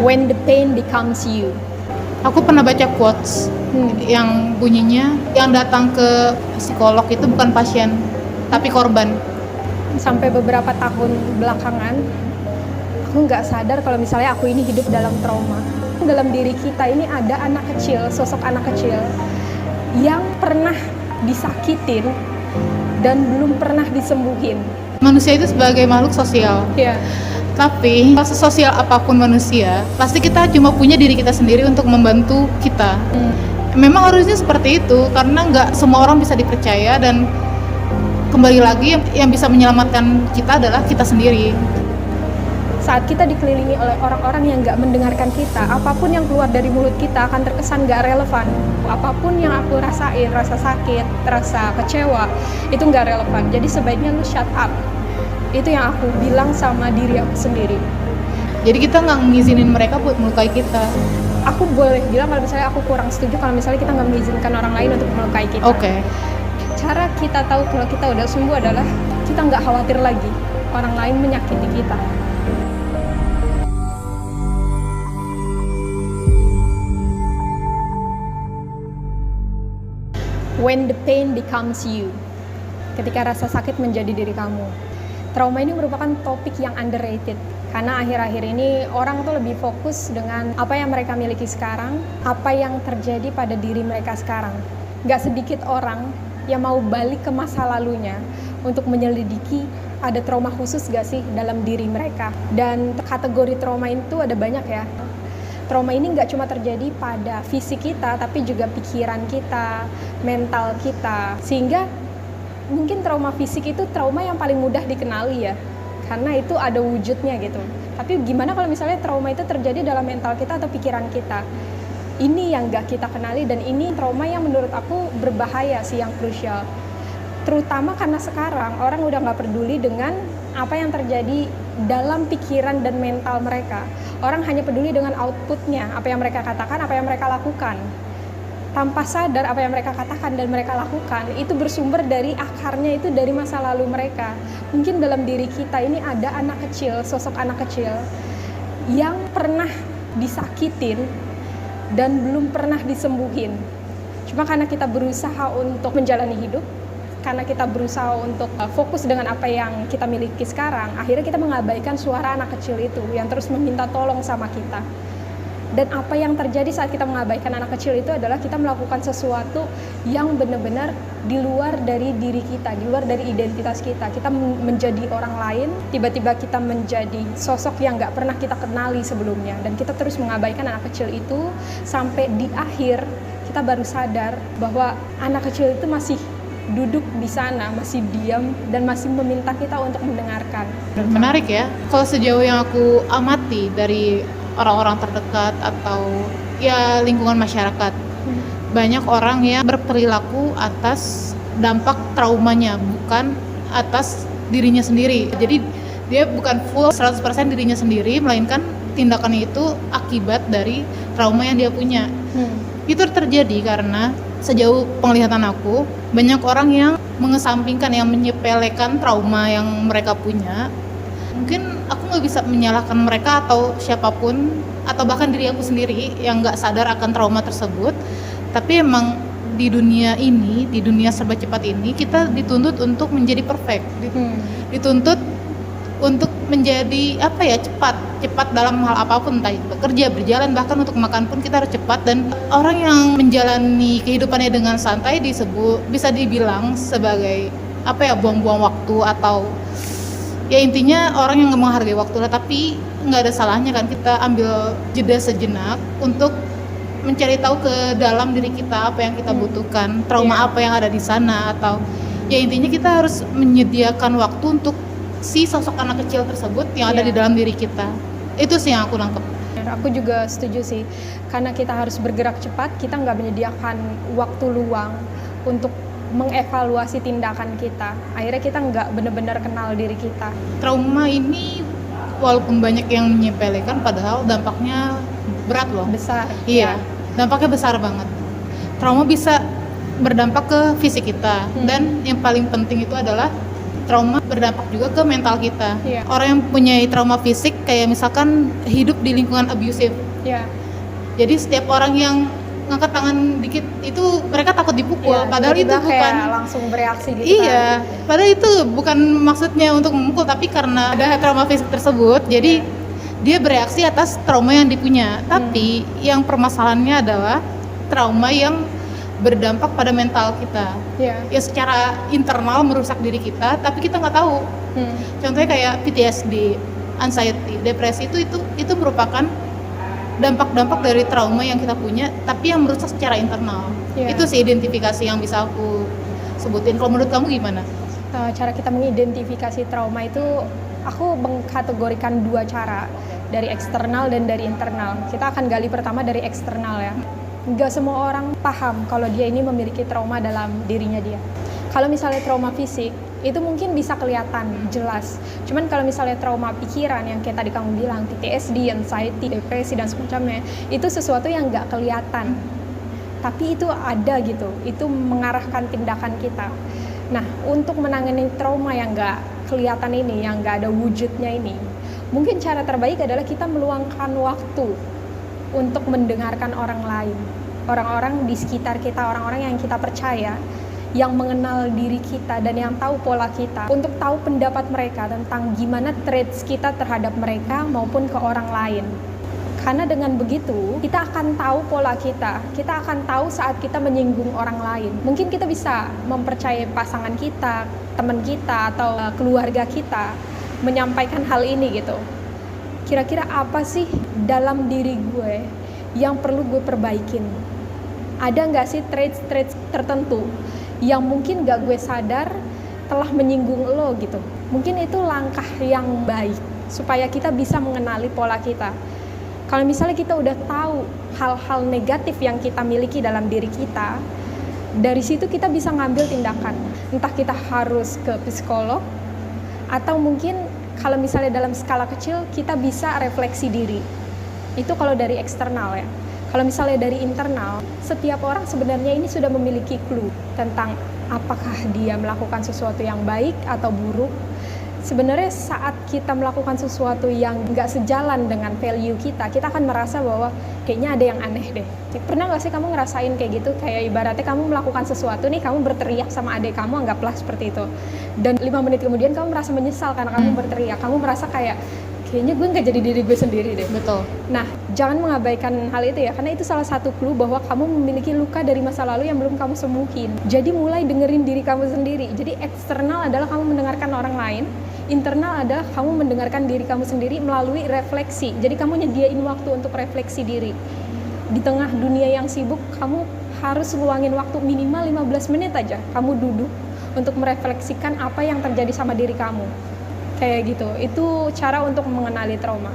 When the pain becomes you. Aku pernah baca quotes yang bunyinya, yang datang ke psikolog itu bukan pasien, tapi korban. Sampai beberapa tahun belakangan, aku nggak sadar kalau misalnya aku ini hidup dalam trauma. Dalam diri kita ini ada anak kecil, sosok anak kecil yang pernah disakitin dan belum pernah disembuhin. Manusia itu sebagai makhluk sosial. Ya. Tapi sesosial apapun manusia, pasti kita cuma punya diri kita sendiri untuk membantu kita. Memang harusnya seperti itu, karena nggak semua orang bisa dipercaya, dan kembali lagi yang bisa menyelamatkan kita adalah kita sendiri. Saat kita dikelilingi oleh orang-orang yang nggak mendengarkan kita, apapun yang keluar dari mulut kita akan terkesan nggak relevan. Apapun yang aku rasain, rasa sakit, rasa kecewa, itu nggak relevan. Jadi sebaiknya lu shut up. Itu yang aku bilang sama diri aku sendiri. Jadi kita nggak ngizinin mereka buat melukai kita. Aku boleh bilang kalau misalnya aku kurang setuju kalau misalnya kita nggak mengizinkan orang lain untuk melukai kita. Oke. Cara kita tahu kalau kita udah sembuh adalah kita nggak khawatir lagi orang lain menyakiti kita. When the pain becomes you. Ketika rasa sakit menjadi diri kamu. Trauma ini merupakan topik yang underrated. Karena akhir-akhir ini orang tuh lebih fokus dengan apa yang mereka miliki sekarang, apa yang terjadi pada diri mereka sekarang. Gak sedikit orang yang mau balik ke masa lalunya untuk menyelidiki ada trauma khusus gak sih dalam diri mereka. Dan kategori trauma itu ada banyak ya. Trauma ini nggak cuma terjadi pada fisik kita, tapi juga pikiran kita, mental kita. Sehingga mungkin trauma fisik itu trauma yang paling mudah dikenali ya, karena itu ada wujudnya gitu. Tapi gimana kalau misalnya trauma itu terjadi dalam mental kita atau pikiran kita? Ini yang nggak kita kenali, dan ini trauma yang menurut aku berbahaya sih, yang krusial. Terutama karena sekarang orang udah nggak peduli dengan apa yang terjadi dalam pikiran dan mental mereka. Orang hanya peduli dengan outputnya, apa yang mereka katakan, apa yang mereka lakukan. Tanpa sadar apa yang mereka katakan dan mereka lakukan itu bersumber dari akarnya, itu dari masa lalu mereka. Mungkin dalam diri kita ini ada anak kecil, sosok anak kecil yang pernah disakitin dan belum pernah disembuhin. Cuma karena kita berusaha untuk menjalani hidup, karena kita berusaha untuk fokus dengan apa yang kita miliki sekarang, akhirnya kita mengabaikan suara anak kecil itu yang terus meminta tolong sama kita. Dan apa yang terjadi saat kita mengabaikan anak kecil itu adalah kita melakukan sesuatu yang benar-benar di luar dari diri kita, di luar dari identitas kita. Kita menjadi orang lain, tiba-tiba kita menjadi sosok yang nggak pernah kita kenali sebelumnya. Dan kita terus mengabaikan anak kecil itu sampai di akhir kita baru sadar bahwa anak kecil itu masih duduk di sana, masih diam, dan masih meminta kita untuk mendengarkan. Menarik ya, kalau sejauh yang aku amati dari orang-orang terdekat atau ya lingkungan masyarakat, banyak orang yang berperilaku atas dampak traumanya, bukan atas dirinya sendiri. Jadi dia bukan full 100% dirinya sendiri, melainkan tindakannya itu akibat dari trauma yang dia punya. Itu terjadi karena sejauh penglihatan aku, banyak orang yang mengesampingkan, yang menyepelekan trauma yang mereka punya. Mungkin aku nggak bisa menyalahkan mereka atau siapapun, atau bahkan diri aku sendiri yang nggak sadar akan trauma tersebut. Tapi emang di dunia ini, di dunia serba cepat ini, kita dituntut untuk menjadi perfect, dituntut untuk menjadi cepat dalam hal apapun, entah itu bekerja, berjalan, bahkan untuk makan pun kita harus cepat. Dan orang yang menjalani kehidupannya dengan santai bisa dibilang sebagai buang-buang waktu, atau ya intinya orang yang nggak menghargai waktu lah. Tapi nggak ada salahnya kan kita ambil jeda sejenak untuk mencari tahu ke dalam diri kita apa yang kita butuhkan, trauma apa yang ada di sana, atau ya intinya kita harus menyediakan waktu untuk si sosok anak kecil tersebut yang ada di dalam diri kita. Itu sih yang aku nangkep. Aku juga setuju sih, karena kita harus bergerak cepat, kita nggak menyediakan waktu luang untuk mengevaluasi tindakan kita. Akhirnya kita nggak benar-benar kenal diri kita. Trauma ini walaupun banyak yang menyepelekan, padahal dampaknya berat loh. Besar. Iya, dampaknya besar banget. Trauma bisa berdampak ke fisik kita, dan yang paling penting itu adalah trauma berdampak juga ke mental kita. Iya. Orang yang punya trauma fisik kayak misalkan hidup di lingkungan abusive. Ya. Jadi setiap orang yang ngangkat tangan dikit itu mereka takut dipukul, Ya, padahal itu tiba-tiba kayak bukan. langsung bereaksi gitu Iya, kan. padahal itu bukan maksudnya untuk memukul, tapi karena ada trauma fisik tersebut, jadi dia bereaksi atas trauma yang dipunya. Tapi yang permasalahannya adalah trauma yang berdampak pada mental kita. Iya. Ya secara internal merusak diri kita, tapi kita nggak tahu. Contohnya kayak PTSD, anxiety, depresi itu merupakan dampak-dampak dari trauma yang kita punya, tapi yang merusak secara internal. Iya. Itu sih identifikasi yang bisa aku sebutin. Kalau menurut kamu gimana? Cara kita mengidentifikasi trauma itu, aku mengkategorikan 2 cara, dari eksternal dan dari internal. Kita akan gali pertama dari eksternal ya. Nggak semua orang paham kalau dia ini memiliki trauma dalam dirinya dia. Kalau misalnya trauma fisik, itu mungkin bisa kelihatan jelas. Cuman kalau misalnya trauma pikiran yang kayak tadi kamu bilang, PTSD, anxiety, depresi dan semacamnya, itu sesuatu yang nggak kelihatan. Tapi itu ada gitu, itu mengarahkan tindakan kita. Nah, untuk menangani trauma yang nggak kelihatan ini, yang nggak ada wujudnya ini, mungkin cara terbaik adalah kita meluangkan waktu untuk mendengarkan orang lain, orang-orang di sekitar kita, orang-orang yang kita percaya, yang mengenal diri kita dan yang tahu pola kita, untuk tahu pendapat mereka tentang gimana traits kita terhadap mereka maupun ke orang lain. Karena dengan begitu, kita akan tahu pola kita akan tahu saat kita menyinggung orang lain. Mungkin kita bisa mempercayai pasangan kita, teman kita, atau keluarga kita menyampaikan hal ini gitu. Kira-kira apa sih dalam diri gue yang perlu gue perbaikin? Ada nggak sih traits tertentu yang mungkin nggak gue sadar telah menyinggung lo gitu? Mungkin itu langkah yang baik supaya kita bisa mengenali pola kita. Kalau misalnya kita udah tahu hal-hal negatif yang kita miliki dalam diri kita, dari situ kita bisa ngambil tindakan. Entah kita harus ke psikolog, atau mungkin kalau misalnya dalam skala kecil kita bisa refleksi diri. Itu kalau dari eksternal ya. Kalau misalnya dari internal, setiap orang sebenarnya ini sudah memiliki clue tentang apakah dia melakukan sesuatu yang baik atau buruk. Sebenarnya saat kita melakukan sesuatu yang nggak sejalan dengan value kita akan merasa bahwa kayaknya ada yang aneh deh. Pernah nggak sih kamu ngerasain kayak gitu? Kayak ibaratnya kamu melakukan sesuatu nih, kamu berteriak sama adik kamu, anggaplah seperti itu. Dan 5 menit kemudian kamu merasa menyesal karena kamu berteriak. Kamu merasa kayak, kayaknya gue nggak jadi diri gue sendiri deh. Betul. Nah, jangan mengabaikan hal itu ya, karena itu salah satu clue bahwa kamu memiliki luka dari masa lalu yang belum kamu sembuhin. Jadi mulai dengerin diri kamu sendiri. Jadi eksternal adalah kamu mendengarkan orang lain, internal adalah kamu mendengarkan diri kamu sendiri melalui refleksi. Jadi kamu nyediain waktu untuk refleksi diri. Di tengah dunia yang sibuk, kamu harus luangin waktu minimal 15 menit aja. Kamu duduk untuk merefleksikan apa yang terjadi sama diri kamu. Kayak gitu, itu cara untuk mengenali trauma.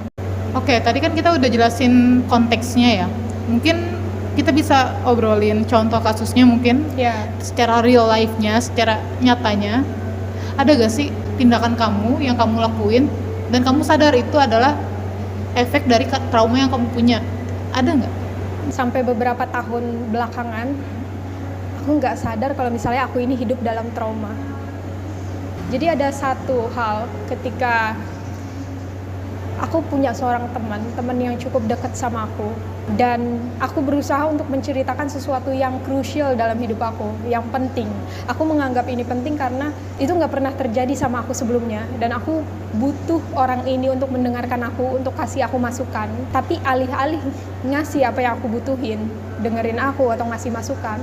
Oke, tadi kan kita udah jelasin konteksnya ya. Mungkin kita bisa obrolin contoh kasusnya mungkin. Ya. Secara real life-nya, secara nyatanya. Ada gak sih tindakan kamu yang kamu lakuin dan kamu sadar itu adalah efek dari trauma yang kamu punya? Ada nggak? Sampai beberapa tahun belakangan, aku nggak sadar kalau misalnya aku ini hidup dalam trauma. Jadi ada satu hal ketika aku punya seorang teman yang cukup dekat sama aku, dan aku berusaha untuk menceritakan sesuatu yang krusial dalam hidup aku, yang penting. Aku menganggap ini penting karena itu nggak pernah terjadi sama aku sebelumnya, dan aku butuh orang ini untuk mendengarkan aku, untuk kasih aku masukan. Tapi alih-alih ngasih apa yang aku butuhin, dengerin aku atau ngasih masukan,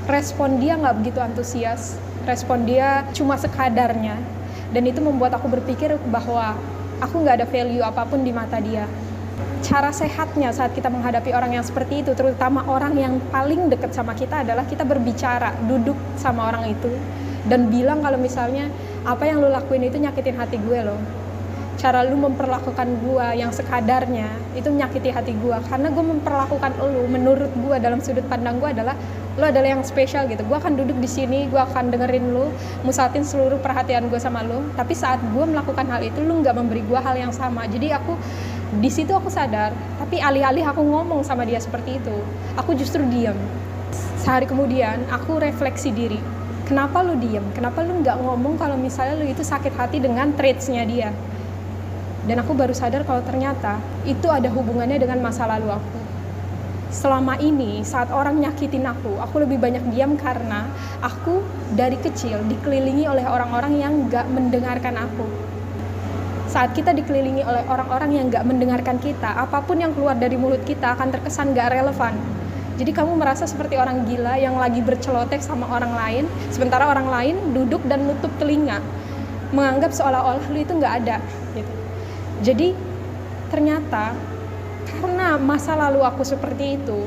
respon dia nggak begitu antusias, respon dia cuma sekadarnya, dan itu membuat aku berpikir bahwa aku nggak ada value apapun di mata dia. Cara sehatnya saat kita menghadapi orang yang seperti itu, terutama orang yang paling dekat sama kita, adalah kita berbicara, duduk sama orang itu, dan bilang kalau misalnya apa yang lo lakuin itu nyakitin hati gue loh. Cara lu memperlakukan gue yang sekadarnya itu menyakiti hati gue, karena gue memperlakukan lu, menurut gue dalam sudut pandang gue adalah lu adalah yang spesial gitu. Gue akan duduk di sini, gue akan dengerin lu, musatin seluruh perhatian gue sama lu, tapi saat gue melakukan hal itu lu nggak memberi gue hal yang sama. Jadi aku di situ aku sadar, tapi alih-alih aku ngomong sama dia seperti itu, aku justru diam. Sehari kemudian aku refleksi diri, Kenapa lu diem? Kenapa lu nggak ngomong kalau misalnya lu itu sakit hati dengan traits-nya dia? Dan aku baru sadar kalau ternyata itu ada hubungannya dengan masa lalu aku. Selama ini saat orang nyakitin aku lebih banyak diam karena aku dari kecil dikelilingi oleh orang-orang yang nggak mendengarkan aku. Saat kita dikelilingi oleh orang-orang yang nggak mendengarkan kita, apapun yang keluar dari mulut kita akan terkesan nggak relevan. Jadi kamu merasa seperti orang gila yang lagi bercelotek sama orang lain, sementara orang lain duduk dan nutup telinga, menganggap seolah-olah lu itu nggak ada. Gitu. Jadi ternyata karena masa lalu aku seperti itu,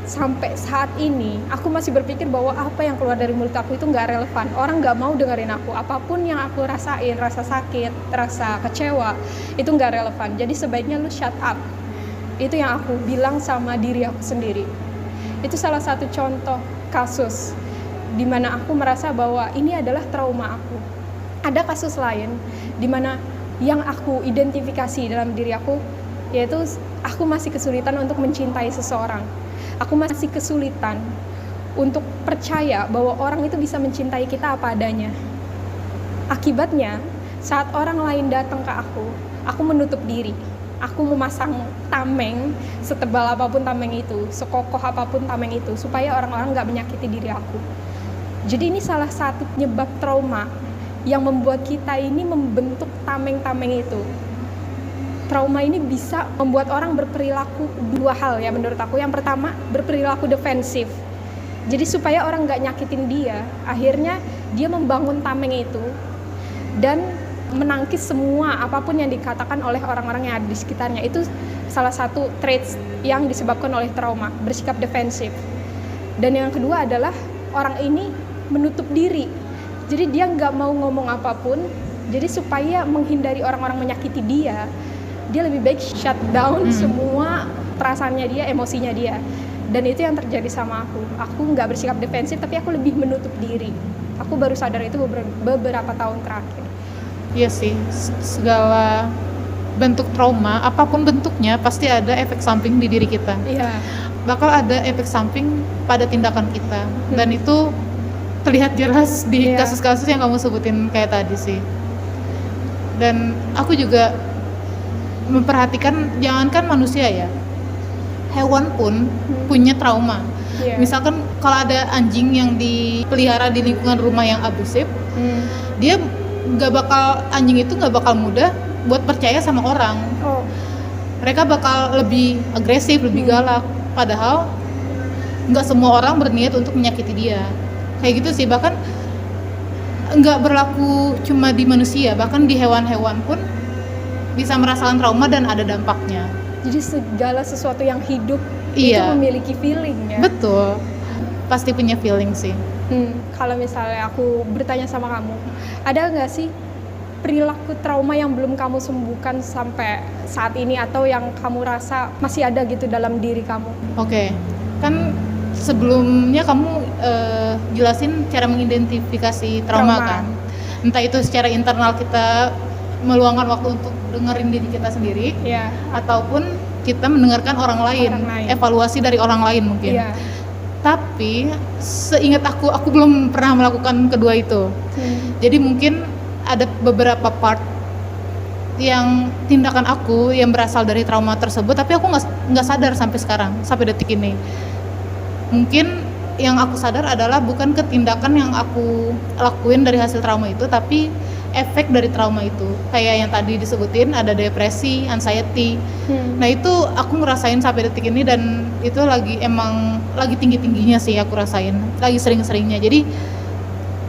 sampai saat ini aku masih berpikir bahwa apa yang keluar dari mulut aku itu nggak relevan. Orang nggak mau dengerin aku, apapun yang aku rasain, rasa sakit, rasa kecewa, itu nggak relevan. Jadi sebaiknya lu shut up. Itu yang aku bilang sama diri aku sendiri. Itu salah satu contoh kasus di mana aku merasa bahwa ini adalah trauma aku. Ada kasus lain di mana yang aku identifikasi dalam diri aku, yaitu aku masih kesulitan untuk mencintai seseorang. Aku masih kesulitan untuk percaya bahwa orang itu bisa mencintai kita apa adanya. Akibatnya, saat orang lain datang ke aku menutup diri. Aku memasang tameng setebal apapun tameng itu, sekokoh apapun tameng itu, supaya orang-orang gak menyakiti diri aku. Jadi ini salah satu penyebab trauma yang membuat kita ini membentuk tameng-tameng itu. Trauma ini bisa membuat orang berperilaku dua hal ya menurut aku. Yang pertama, berperilaku defensif. Jadi supaya orang gak nyakitin dia, akhirnya dia membangun tameng itu dan menangkis semua apapun yang dikatakan oleh orang-orang yang ada di sekitarnya. Itu salah satu traits yang disebabkan oleh trauma, bersikap defensif. Dan yang kedua adalah orang ini menutup diri. Jadi dia nggak mau ngomong apapun. Jadi supaya menghindari orang-orang menyakiti dia lebih baik shut down semua perasaannya dia, emosinya dia. Dan itu yang terjadi sama aku. Aku nggak bersikap defensif, tapi aku lebih menutup diri. Aku baru sadar itu beberapa tahun terakhir. Iya sih, segala bentuk trauma, apapun bentuknya, pasti ada efek samping di diri kita. Iya. Bakal ada efek samping pada tindakan kita. Dan itu terlihat jelas di kasus-kasus yang kamu sebutin kayak tadi sih. Dan aku juga memperhatikan, jangankan manusia ya, hewan pun punya trauma. Misalkan kalau ada anjing yang dipelihara di lingkungan rumah yang abusif, dia anjing itu nggak bakal mudah buat percaya sama orang. Mereka bakal lebih agresif, lebih galak. Padahal nggak semua orang berniat untuk menyakiti dia. Kayak gitu sih. Bahkan nggak berlaku cuma di manusia, bahkan di hewan-hewan pun bisa merasakan trauma dan ada dampaknya. Jadi segala sesuatu yang hidup itu memiliki feeling ya. Betul, pasti punya feeling sih. Kalau misalnya aku bertanya sama kamu, ada nggak sih perilaku trauma yang belum kamu sembuhkan sampai saat ini, atau yang kamu rasa masih ada gitu dalam diri kamu? Oke, kan sebelumnya kamu jelasin cara mengidentifikasi trauma kan. Entah itu secara internal kita meluangkan waktu untuk dengerin diri kita sendiri, ataupun kita mendengarkan orang lain, evaluasi dari orang lain mungkin. Tapi seingat aku belum pernah melakukan kedua itu. Jadi mungkin ada beberapa part yang tindakan aku yang berasal dari trauma tersebut, tapi aku nggak sadar sampai sekarang, sampai detik ini. Mungkin yang aku sadar adalah bukan ketindakan yang aku lakuin dari hasil trauma itu, tapi efek dari trauma itu. Kayak yang tadi disebutin, ada depresi, anxiety. Nah itu aku ngerasain sampai detik ini, dan itu emang lagi tinggi-tingginya sih aku rasain, lagi sering-seringnya. Jadi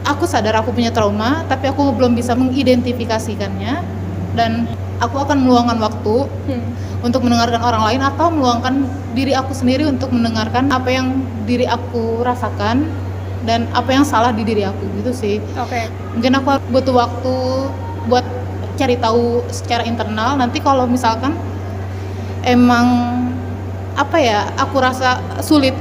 aku sadar aku punya trauma, tapi aku belum bisa mengidentifikasikannya, dan aku akan meluangkan waktu untuk mendengarkan orang lain, atau meluangkan diri aku sendiri untuk mendengarkan apa yang diri aku rasakan dan apa yang salah di diri aku, gitu sih. Mungkin aku butuh waktu buat cari tahu secara internal. Nanti kalau misalkan emang aku rasa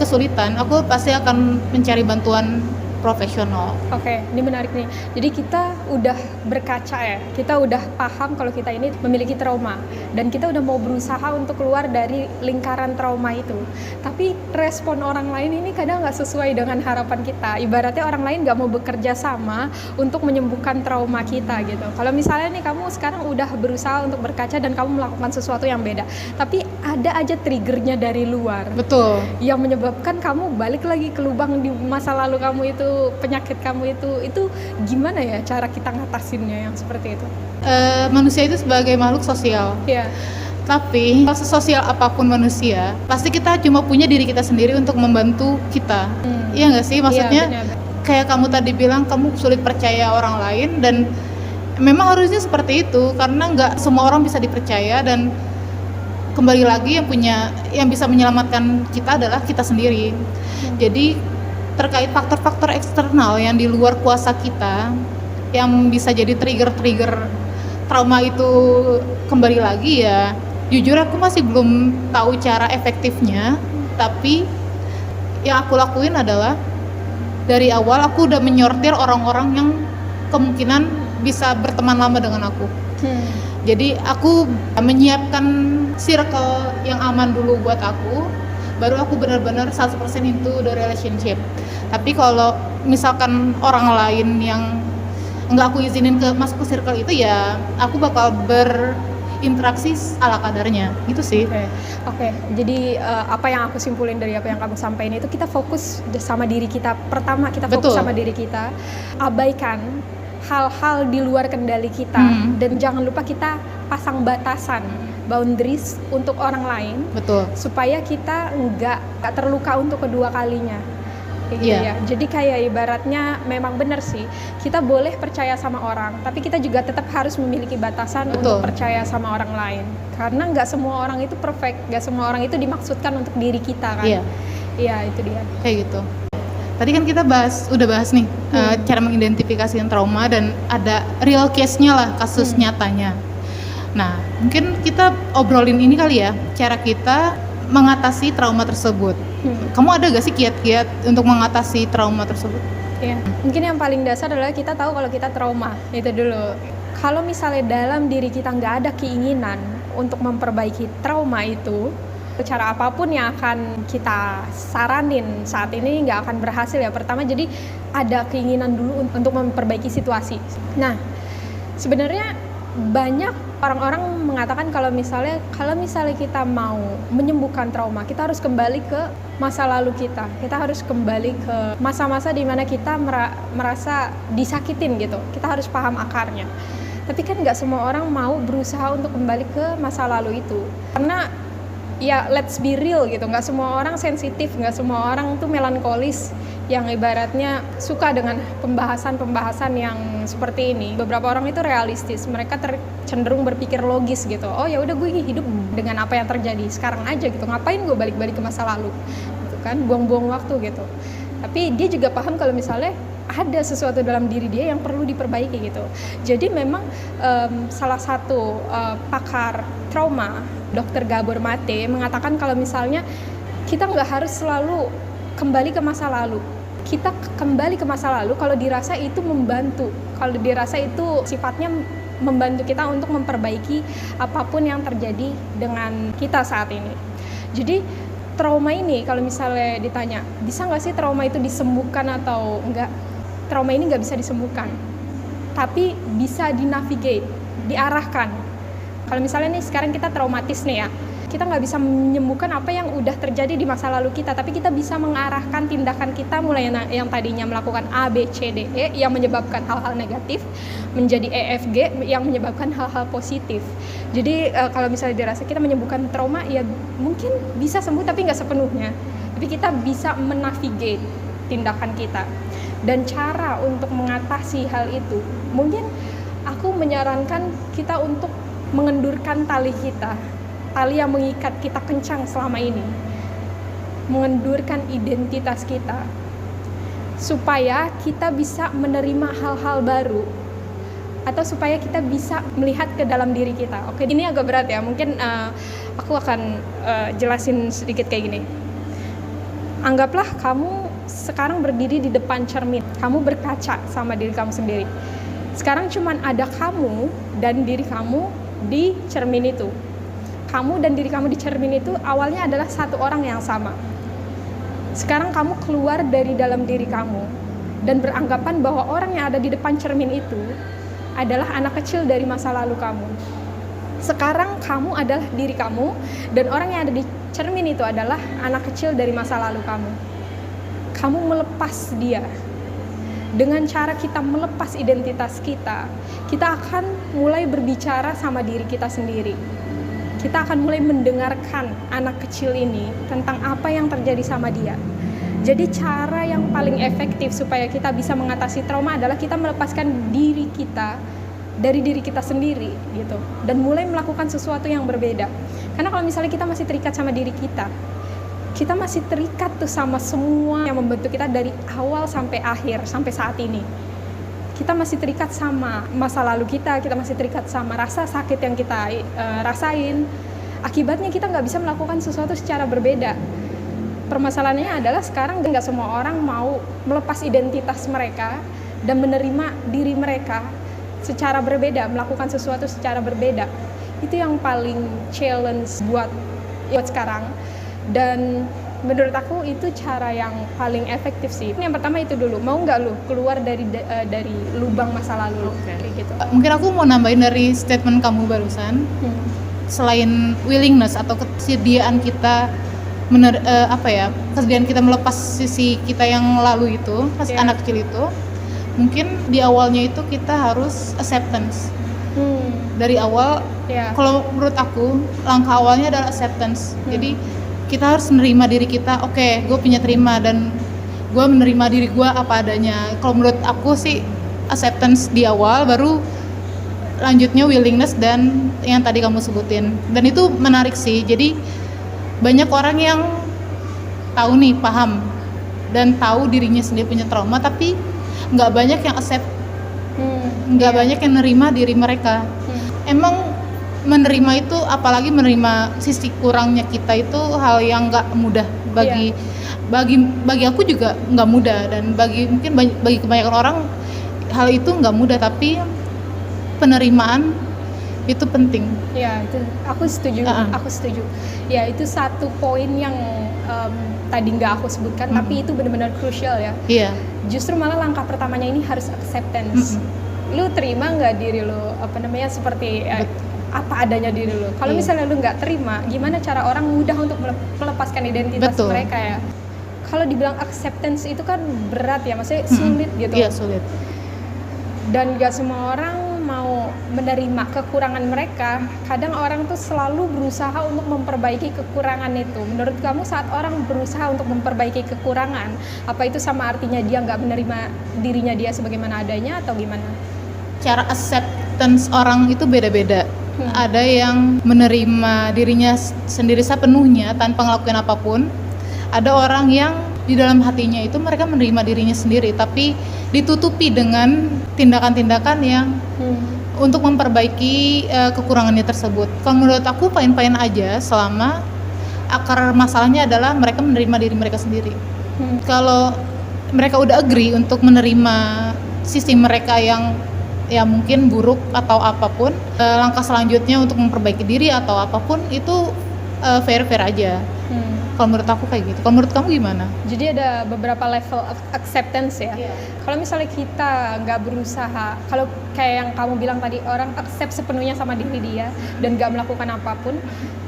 kesulitan, aku pasti akan mencari bantuan profesional. Oke, ini menarik nih. Jadi kita udah berkaca ya, kita udah paham kalau kita ini memiliki trauma dan kita udah mau berusaha untuk keluar dari lingkaran trauma itu. Tapi respon orang lain ini kadang nggak sesuai dengan harapan kita. Ibaratnya orang lain nggak mau bekerja sama untuk menyembuhkan trauma kita gitu. Kalau misalnya nih kamu sekarang udah berusaha untuk berkaca dan kamu melakukan sesuatu yang beda, tapi ada aja triggernya dari luar. Betul. Yang menyebabkan kamu balik lagi ke lubang di masa lalu kamu itu, penyakit kamu itu gimana ya cara kita ngatasinnya yang seperti itu? Manusia itu sebagai makhluk sosial. Iya. Tapi sesosial apapun manusia, pasti kita cuma punya diri kita sendiri untuk membantu kita. Iya nggak sih? Maksudnya Iya, benar. kayak kamu tadi bilang kamu sulit percaya orang lain, dan memang harusnya seperti itu karena nggak semua orang bisa dipercaya, dan kembali lagi yang bisa menyelamatkan kita adalah kita sendiri. Jadi terkait faktor-faktor eksternal yang di luar kuasa kita yang bisa jadi trigger trauma itu kembali lagi, ya jujur aku masih belum tahu cara efektifnya. Tapi yang aku lakuin adalah dari awal aku udah menyortir orang-orang yang kemungkinan bisa berteman lama dengan aku. Jadi aku menyiapkan circle yang aman dulu buat aku, baru aku benar-benar 100% into the relationship. Tapi kalau misalkan orang lain yang nggak aku izinin masuk ke circle itu, ya aku bakal berinteraksi ala kadarnya gitu sih. Oke. Jadi apa yang aku simpulin dari apa yang kamu sampaikan itu, kita fokus sama diri kita. Pertama kita fokus sama diri kita, abaikan hal-hal di luar kendali kita, dan jangan lupa kita pasang batasan, boundaries untuk orang lain. Betul. Supaya kita nggak terluka untuk kedua kalinya. Gitu ya. Jadi kayak ibaratnya memang benar sih, kita boleh percaya sama orang, tapi kita juga tetap harus memiliki batasan untuk percaya sama orang lain. Karena nggak semua orang itu perfect, nggak semua orang itu dimaksudkan untuk diri kita kan. Iya, itu dia. Kayak gitu. Tadi kan kita udah bahas nih cara mengidentifikasi trauma, dan ada real case-nya lah, kasus nyatanya. Nah, mungkin kita obrolin ini kali ya, cara kita mengatasi trauma tersebut. Kamu ada gak sih kiat-kiat untuk mengatasi trauma tersebut? Iya, mungkin yang paling dasar adalah kita tahu kalau kita trauma, itu dulu. Kalau misalnya dalam diri kita nggak ada keinginan untuk memperbaiki trauma itu, cara apapun yang akan kita saranin saat ini nggak akan berhasil ya. Pertama, jadi ada keinginan dulu untuk memperbaiki situasi. Nah, sebenarnya banyak orang-orang mengatakan kalau misalnya kita mau menyembuhkan trauma, kita harus kembali ke masa lalu kita. Kita harus kembali ke masa-masa di mana kita merasa disakitin gitu. Kita harus paham akarnya. Tapi kan nggak semua orang mau berusaha untuk kembali ke masa lalu itu. Karena ya let's be real gitu, nggak semua orang sensitif, nggak semua orang tuh melankolis yang ibaratnya suka dengan pembahasan-pembahasan yang seperti ini. Beberapa orang itu realistis, mereka cenderung berpikir logis gitu. Oh ya udah, gue hidup dengan apa yang terjadi sekarang aja gitu, ngapain gue balik-balik ke masa lalu gitu kan, buang-buang waktu gitu. Tapi dia juga paham kalau misalnya ada sesuatu dalam diri dia yang perlu diperbaiki gitu. Jadi memang salah satu pakar trauma, Dr. Gabor Mate, mengatakan kalau misalnya kita nggak harus selalu kembali ke masa lalu. Kita kembali ke masa lalu kalau dirasa itu membantu, kalau dirasa itu sifatnya membantu kita untuk memperbaiki apapun yang terjadi dengan kita saat ini. Jadi trauma ini kalau misalnya ditanya, bisa nggak sih trauma itu disembuhkan atau enggak? Trauma ini nggak bisa disembuhkan, tapi bisa dinavigate, diarahkan. Kalau misalnya nih sekarang kita traumatis nih ya, kita nggak bisa menyembuhkan apa yang udah terjadi di masa lalu kita, tapi kita bisa mengarahkan tindakan kita mulai yang tadinya melakukan A, B, C, D, E yang menyebabkan hal-hal negatif menjadi E, F, G yang menyebabkan hal-hal positif. Jadi kalau misalnya dirasa kita menyembuhkan trauma, ya mungkin bisa sembuh tapi nggak sepenuhnya. Tapi kita bisa menavigate tindakan kita. Dan cara untuk mengatasi hal itu, mungkin aku menyarankan kita untuk mengendurkan tali kita, tali yang mengikat kita kencang selama ini, mengendurkan identitas kita, supaya kita bisa menerima hal-hal baru, atau supaya kita bisa melihat ke dalam diri kita. Oke, ini agak berat ya, mungkin aku akan jelasin sedikit kayak gini. Anggaplah kamu sekarang berdiri di depan cermin, kamu berkaca sama diri kamu sendiri. Sekarang cuman ada kamu dan diri kamu di cermin itu. Kamu dan diri kamu di cermin itu awalnya adalah satu orang yang sama. Sekarang kamu keluar dari dalam diri kamu dan beranggapan bahwa orang yang ada di depan cermin itu adalah anak kecil dari masa lalu kamu. Sekarang kamu adalah diri kamu dan orang yang ada di cermin itu adalah anak kecil dari masa lalu kamu. Kamu melepas dia. Dengan cara kita melepas identitas kita, kita akan mulai berbicara sama diri kita sendiri. Kita akan mulai mendengarkan anak kecil ini tentang apa yang terjadi sama dia. Jadi cara yang paling efektif supaya kita bisa mengatasi trauma adalah kita melepaskan diri kita dari diri kita sendiri gitu, dan mulai melakukan sesuatu yang berbeda. Karena kalau misalnya kita masih terikat sama diri kita masih terikat tuh sama semua yang membentuk kita dari awal sampai akhir, sampai saat ini. Kita masih terikat sama masa lalu kita masih terikat sama rasa sakit yang kita rasain. Akibatnya kita nggak bisa melakukan sesuatu secara berbeda. Permasalahannya adalah sekarang nggak semua orang mau melepas identitas mereka dan menerima diri mereka secara berbeda, melakukan sesuatu secara berbeda. Itu yang paling challenge buat sekarang. Dan menurut aku itu cara yang paling efektif sih. Yang pertama itu dulu, mau nggak lu keluar dari lubang masa lalu. Kayak gitu. Mungkin aku mau nambahin dari statement kamu barusan. Selain willingness atau kesediaan kita kesediaan kita melepas sisi kita yang lalu itu, anak kecil itu, mungkin di awalnya itu kita harus acceptance. Dari awal, kalau menurut aku langkah awalnya adalah acceptance. Jadi kita harus menerima diri kita. Oke, gue punya terima dan gue menerima diri gue apa adanya. Kalau menurut aku sih acceptance di awal, baru lanjutnya willingness dan yang tadi kamu sebutin. Dan itu menarik sih. Jadi banyak orang yang tahu nih, paham dan tahu dirinya sendiri punya trauma, tapi nggak banyak yang accept, nggak banyak yang nerima diri mereka. Emang menerima itu, apalagi menerima sisi kurangnya kita, itu hal yang nggak mudah bagi aku juga nggak mudah, dan mungkin bagi kebanyakan orang hal itu nggak mudah, tapi penerimaan itu penting. Ya, itu aku setuju. Aku setuju. Ya, itu satu poin yang tadi nggak aku sebutkan, tapi itu benar-benar crucial ya. Iya. Justru malah langkah pertamanya ini harus acceptance. Lu terima nggak diri lu seperti apa adanya diri lu. Kalau misalnya lu nggak terima, gimana cara orang mudah untuk melepaskan identitas mereka ya? Kalau dibilang acceptance itu kan berat ya, maksudnya sulit gitu. Iya, sulit. Dan nggak semua orang mau menerima kekurangan mereka. Kadang orang tuh selalu berusaha untuk memperbaiki kekurangan itu. Menurut kamu saat orang berusaha untuk memperbaiki kekurangan, apa itu sama artinya dia nggak menerima dirinya dia sebagaimana adanya atau gimana? Cara acceptance orang itu beda-beda. Ada yang menerima dirinya sendiri sepenuhnya tanpa ngelakuin apapun. Ada orang yang di dalam hatinya itu mereka menerima dirinya sendiri, tapi ditutupi dengan tindakan-tindakan yang untuk memperbaiki kekurangannya tersebut. Kalau menurut aku fine-fine aja selama akar masalahnya adalah mereka menerima diri mereka sendiri. Kalau mereka udah agree untuk menerima sisi mereka yang ya mungkin buruk atau apapun, langkah selanjutnya untuk memperbaiki diri atau apapun itu fair-fair aja. Kalau menurut aku kayak gitu. Kalau menurut kamu gimana? Jadi ada beberapa level of acceptance ya. Kalau misalnya kita nggak berusaha, kalau kayak yang kamu bilang tadi, orang accept sepenuhnya sama diri dia dan nggak melakukan apapun,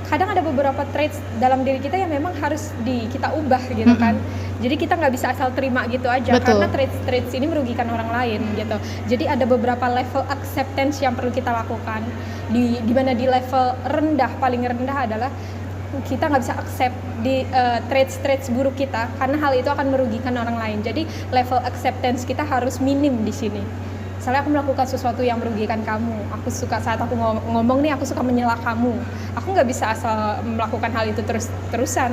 kadang ada beberapa traits dalam diri kita yang memang harus kita ubah gitu kan. Jadi kita nggak bisa asal terima gitu aja. Betul. Karena traits ini merugikan orang lain gitu. Jadi ada beberapa level acceptance yang perlu kita lakukan. Di mana di level rendah, paling rendah adalah kita nggak bisa accept di traits buruk kita, karena hal itu akan merugikan orang lain. Jadi level acceptance kita harus minim di sini. Misalnya aku melakukan sesuatu yang merugikan kamu, saat aku ngomong nih, aku suka menyela kamu, aku nggak bisa asal melakukan hal itu terus-terusan.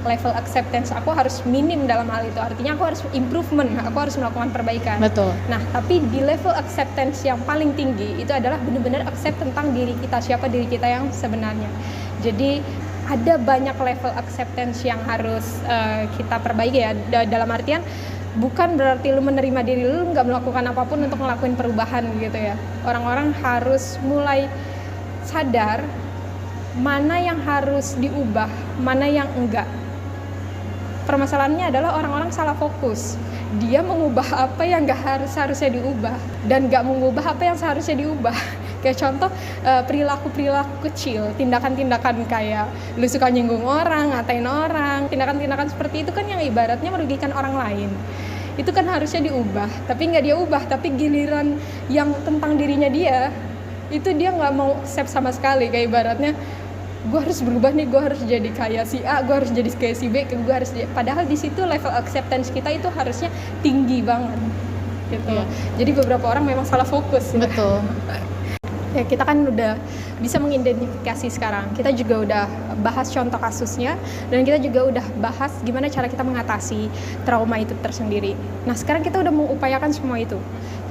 Level acceptance aku harus minim dalam hal itu, artinya aku harus improvement, aku harus melakukan perbaikan. Betul. Nah, tapi di level acceptance yang paling tinggi itu adalah benar-benar accept tentang diri kita, siapa diri kita yang sebenarnya. Jadi ada banyak level acceptance yang harus kita perbaiki ya. Dalam artian bukan berarti lu menerima diri lu nggak melakukan apapun untuk ngelakuin perubahan gitu ya. Orang-orang harus mulai sadar mana yang harus diubah, mana yang enggak. Permasalahannya adalah orang-orang salah fokus. Dia mengubah apa yang harusnya diubah dan nggak mengubah apa yang seharusnya diubah. Kayak contoh perilaku-perilaku kecil, tindakan-tindakan kayak lu suka nyinggung orang, ngatain orang, tindakan-tindakan seperti itu kan yang ibaratnya merugikan orang lain. Itu kan harusnya diubah, tapi nggak dia ubah. Tapi giliran yang tentang dirinya dia, itu dia nggak mau accept sama sekali. Kayak ibaratnya gue harus berubah nih, gue harus jadi kayak si A, gue harus jadi kayak si B, gue harus padahal di situ level acceptance kita itu harusnya tinggi banget gitu. Iya. Jadi beberapa orang memang salah fokus. Betul. Ya, kita kan udah bisa mengidentifikasi sekarang. Kita juga udah bahas contoh kasusnya dan kita juga udah bahas gimana cara kita mengatasi trauma itu tersendiri. Nah, sekarang kita udah mengupayakan semua itu.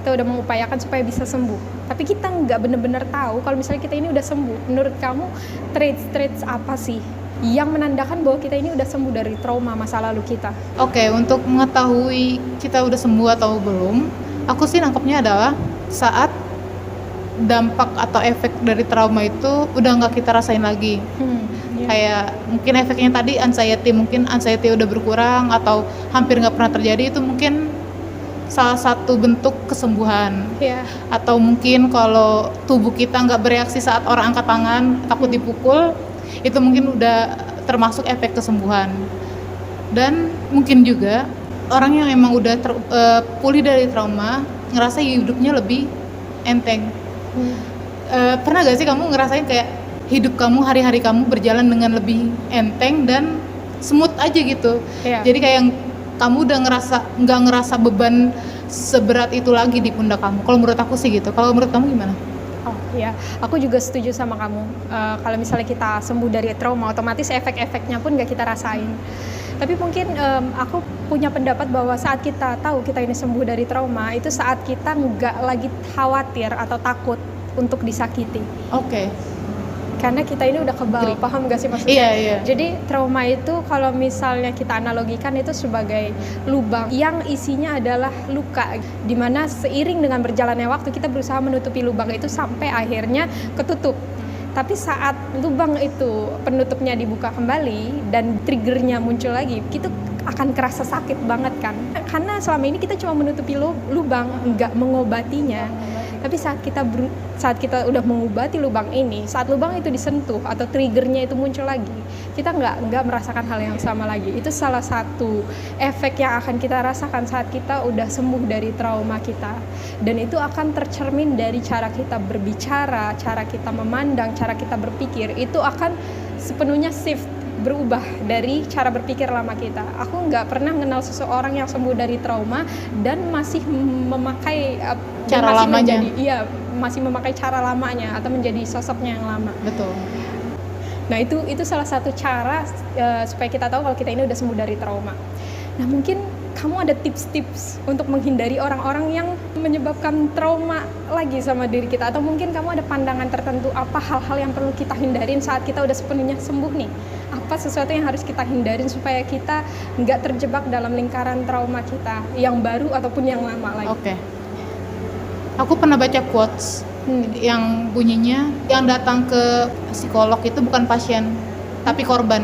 Kita udah mengupayakan supaya bisa sembuh. Tapi kita nggak benar-benar tahu kalau misalnya kita ini udah sembuh. Menurut kamu traits apa sih yang menandakan bahwa kita ini udah sembuh dari trauma masa lalu kita? Oke, untuk mengetahui kita udah sembuh atau belum, aku sih nangkepnya adalah saat dampak atau efek dari trauma itu udah nggak kita rasain lagi. Kayak mungkin efeknya tadi mungkin anxiety udah berkurang atau hampir nggak pernah terjadi, itu mungkin salah satu bentuk kesembuhan. Atau mungkin kalau tubuh kita nggak bereaksi saat orang angkat tangan, takut dipukul, itu mungkin udah termasuk efek kesembuhan. Dan mungkin juga orang yang emang udah pulih dari trauma ngerasa hidupnya lebih enteng. Pernah gak sih kamu ngerasain kayak hidup kamu, hari-hari kamu berjalan dengan lebih enteng dan smooth aja gitu? Jadi kayak kamu udah nggak ngerasa beban seberat itu lagi di pundak kamu. Kalau menurut aku sih gitu. Kalau menurut kamu gimana? Oh iya, aku juga setuju sama kamu. Kalau misalnya kita sembuh dari trauma, otomatis efek-efeknya pun nggak kita rasain. Tapi mungkin aku punya pendapat bahwa saat kita tahu kita ini sembuh dari trauma, itu saat kita nggak lagi khawatir atau takut untuk disakiti. Oke. Karena kita ini udah kebal, paham gak sih maksudnya? Iya. Jadi trauma itu kalau misalnya kita analogikan itu sebagai lubang yang isinya adalah luka, dimana seiring dengan berjalannya waktu kita berusaha menutupi lubang itu sampai akhirnya ketutup. Tapi saat lubang itu penutupnya dibuka kembali dan triggernya muncul lagi, itu akan kerasa sakit banget kan? Karena selama ini kita cuma menutupi lubang, nggak mengobatinya. Tapi saat kita udah mengobati lubang ini, saat lubang itu disentuh atau triggernya itu muncul lagi, kita nggak merasakan hal yang sama lagi. Itu salah satu efek yang akan kita rasakan saat kita udah sembuh dari trauma kita. Dan itu akan tercermin dari cara kita berbicara, cara kita memandang, cara kita berpikir. Itu akan sepenuhnya berubah dari cara berpikir lama kita. Aku nggak pernah kenal seseorang yang sembuh dari trauma dan masih memakai cara lamanya. Masih memakai cara lamanya atau menjadi sosoknya yang lama. Betul. Nah itu salah satu cara supaya kita tahu kalau kita ini udah sembuh dari trauma. Nah mungkin kamu ada tips-tips untuk menghindari orang-orang yang menyebabkan trauma lagi sama diri kita, atau mungkin kamu ada pandangan tertentu apa hal-hal yang perlu kita hindarin saat kita udah sepenuhnya sembuh nih? Apa sesuatu yang harus kita hindarin supaya kita nggak terjebak dalam lingkaran trauma kita yang baru ataupun yang lama lagi? Oke. Aku pernah baca quotes yang bunyinya yang datang ke psikolog itu bukan pasien tapi korban.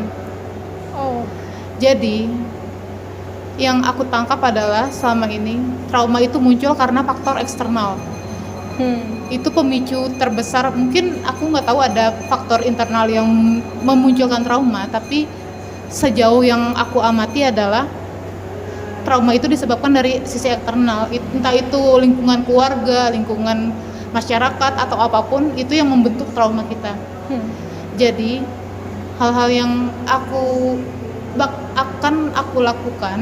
Jadi yang aku tangkap adalah selama ini trauma itu muncul karena faktor eksternal. Itu pemicu terbesar. Mungkin aku nggak tahu ada faktor internal yang memunculkan trauma, tapi sejauh yang aku amati adalah trauma itu disebabkan dari sisi eksternal, entah itu lingkungan keluarga, lingkungan masyarakat atau apapun, itu yang membentuk trauma kita. Jadi hal-hal yang akan aku lakukan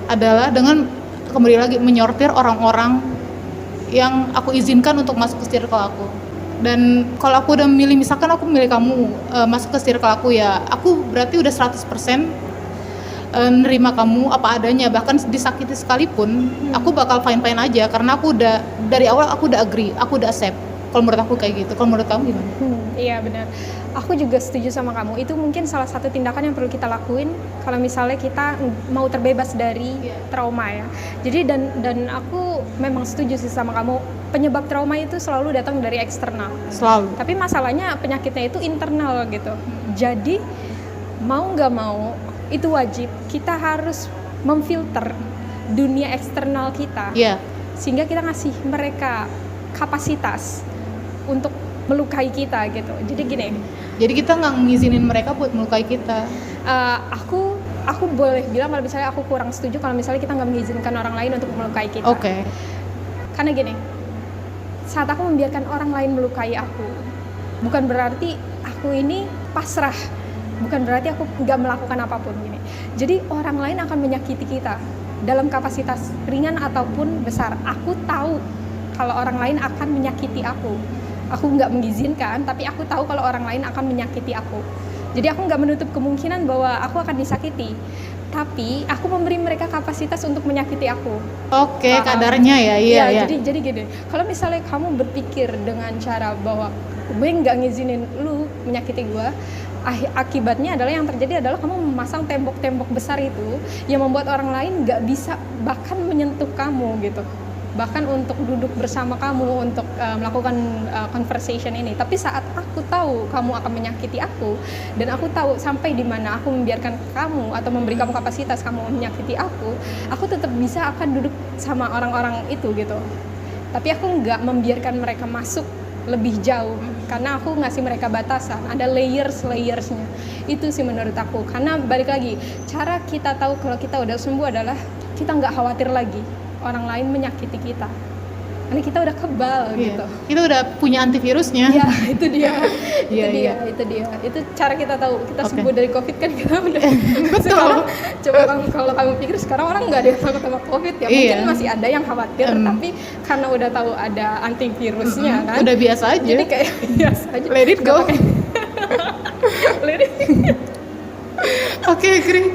adalah dengan kembali lagi menyortir orang-orang yang aku izinkan untuk masuk ke circle aku. Dan kalau aku udah milih, misalkan aku milih kamu masuk ke circle aku, ya aku berarti udah 100% nerima kamu apa adanya, bahkan disakiti sekalipun aku bakal fine-fine aja karena aku udah dari awal aku udah agree, aku udah accept. Kalau menurut aku kayak gitu. Kalau menurut kamu gimana? Iya benar. aku juga setuju sama kamu. Itu mungkin salah satu tindakan yang perlu kita lakuin kalau misalnya kita mau terbebas dari trauma ya. Jadi dan aku memang setuju sih sama kamu. Penyebab trauma itu selalu datang dari eksternal. Selalu. Tapi masalahnya penyakitnya itu internal gitu. Jadi mau nggak mau itu wajib kita harus memfilter dunia eksternal kita. Iya. Sehingga kita ngasih mereka kapasitas untuk melukai kita gitu. Jadi gini. Jadi kita nggak ngizinin mereka buat melukai kita. Aku boleh bilang kalau misalnya aku kurang setuju kalau misalnya kita nggak mengizinkan orang lain untuk melukai kita. Oke. Karena gini, saat aku membiarkan orang lain melukai aku, bukan berarti aku ini pasrah, bukan berarti aku nggak melakukan apapun gini. Jadi orang lain akan menyakiti kita dalam kapasitas ringan ataupun besar. Aku tahu kalau orang lain akan menyakiti aku. Aku nggak mengizinkan, tapi aku tahu kalau orang lain akan menyakiti aku. Jadi aku nggak menutup kemungkinan bahwa aku akan disakiti, tapi aku memberi mereka kapasitas untuk menyakiti aku. Oke, kadarnya ya, iya. Jadi gini, kalau misalnya kamu berpikir dengan cara bahwa gue nggak ngizinin lu menyakiti gue, akibatnya adalah yang terjadi adalah kamu memasang tembok-tembok besar itu yang membuat orang lain nggak bisa bahkan menyentuh kamu gitu. Bahkan untuk duduk bersama kamu untuk melakukan conversation ini. Tapi saat aku tahu kamu akan menyakiti aku dan aku tahu sampai di mana aku membiarkan kamu atau memberi kamu kapasitas kamu menyakiti aku tetap bisa akan duduk sama orang-orang itu gitu. Tapi aku nggak membiarkan mereka masuk lebih jauh karena aku ngasih mereka batasan, ada layers-layers-nya. Itu sih menurut aku. Karena balik lagi, cara kita tahu kalau kita udah sembuh adalah kita nggak khawatir lagi orang lain menyakiti kita, karena kita udah kebal gitu. Kita udah punya antivirusnya. Iya, itu dia. Itu dia. Itu cara kita tahu kita sembuh dari COVID kan kita udah. Betul. Sekarang coba kalau kamu pikir sekarang orang nggak ada yang takut sama COVID ya. Mungkin masih ada yang khawatir, tapi karena udah tahu ada antivirusnya kan. Udah biasa aja. Jadi kayak biasa aja. Let it go. Let it. Oke, agree.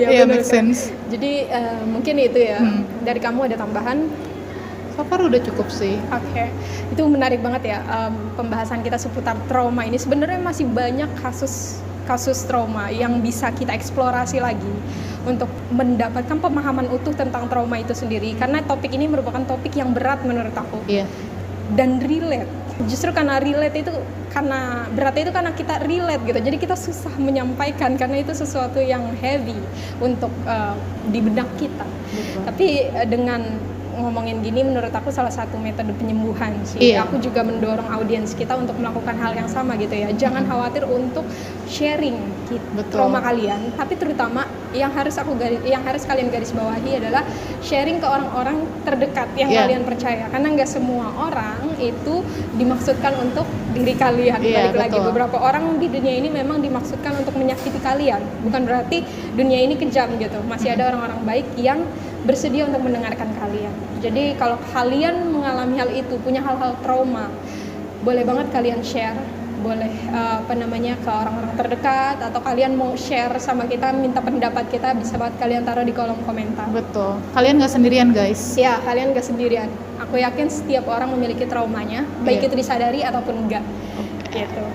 Iya, make sense. Jadi mungkin itu ya. Dari kamu ada tambahan? So far udah cukup sih. Oke. Itu menarik banget ya pembahasan kita seputar trauma ini. Sebenarnya masih banyak kasus trauma yang bisa kita eksplorasi lagi untuk mendapatkan pemahaman utuh tentang trauma itu sendiri. Karena topik ini merupakan topik yang berat menurut aku. Iya. Dan relate. Justru karena relate itu, karena beratnya itu karena kita relate gitu. Jadi kita susah menyampaikan karena itu sesuatu yang heavy untuk di benak kita. Betul. Tapi dengan ngomongin gini menurut aku salah satu metode penyembuhan sih. Iya. Aku juga mendorong audiens kita untuk melakukan hal yang sama gitu ya. Jangan khawatir untuk sharing trauma kalian, tapi terutama yang harus kalian garis bawahi adalah sharing ke orang-orang terdekat yang kalian percaya. Karena nggak semua orang itu dimaksudkan untuk diri kalian. Balik lagi, beberapa orang di dunia ini memang dimaksudkan untuk menyakiti kalian. Bukan berarti dunia ini kejam gitu. Masih ada orang-orang baik yang bersedia untuk mendengarkan kalian. Jadi kalau kalian mengalami hal itu, punya hal-hal trauma, boleh banget kalian share, boleh ke orang-orang terdekat, atau kalian mau share sama kita, minta pendapat kita, bisa banget kalian taruh di kolom komentar. Betul. Kalian nggak sendirian guys. Ya, kalian nggak sendirian. Aku yakin setiap orang memiliki traumanya, baik itu disadari ataupun enggak. Gitu.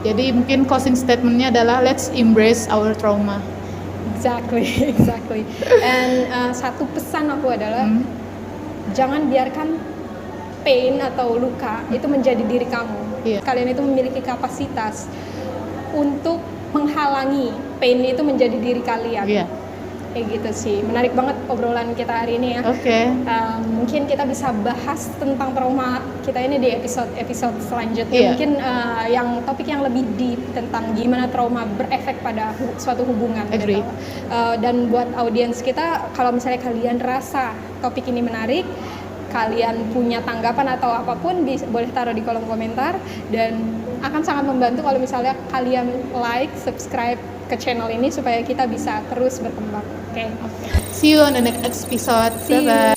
Jadi mungkin closing statementnya adalah let's embrace our trauma. Exactly. And satu pesan aku adalah jangan biarkan pain atau luka itu menjadi diri kamu. Kalian itu memiliki kapasitas untuk menghalangi pain itu menjadi diri kalian. Kayak gitu sih. Menarik banget obrolan kita hari ini ya. Mungkin kita bisa bahas tentang trauma kita ini di episode selanjutnya. Mungkin yang topik yang lebih deep tentang gimana trauma berefek pada suatu hubungan. Gitu. Dan buat audiens kita, kalau misalnya kalian rasa topik ini menarik, kalian punya tanggapan atau apapun, boleh taruh di kolom komentar, dan akan sangat membantu kalau misalnya kalian like, subscribe ke channel ini supaya kita bisa terus berkembang. Oke. See you on the next episode. Bye bye.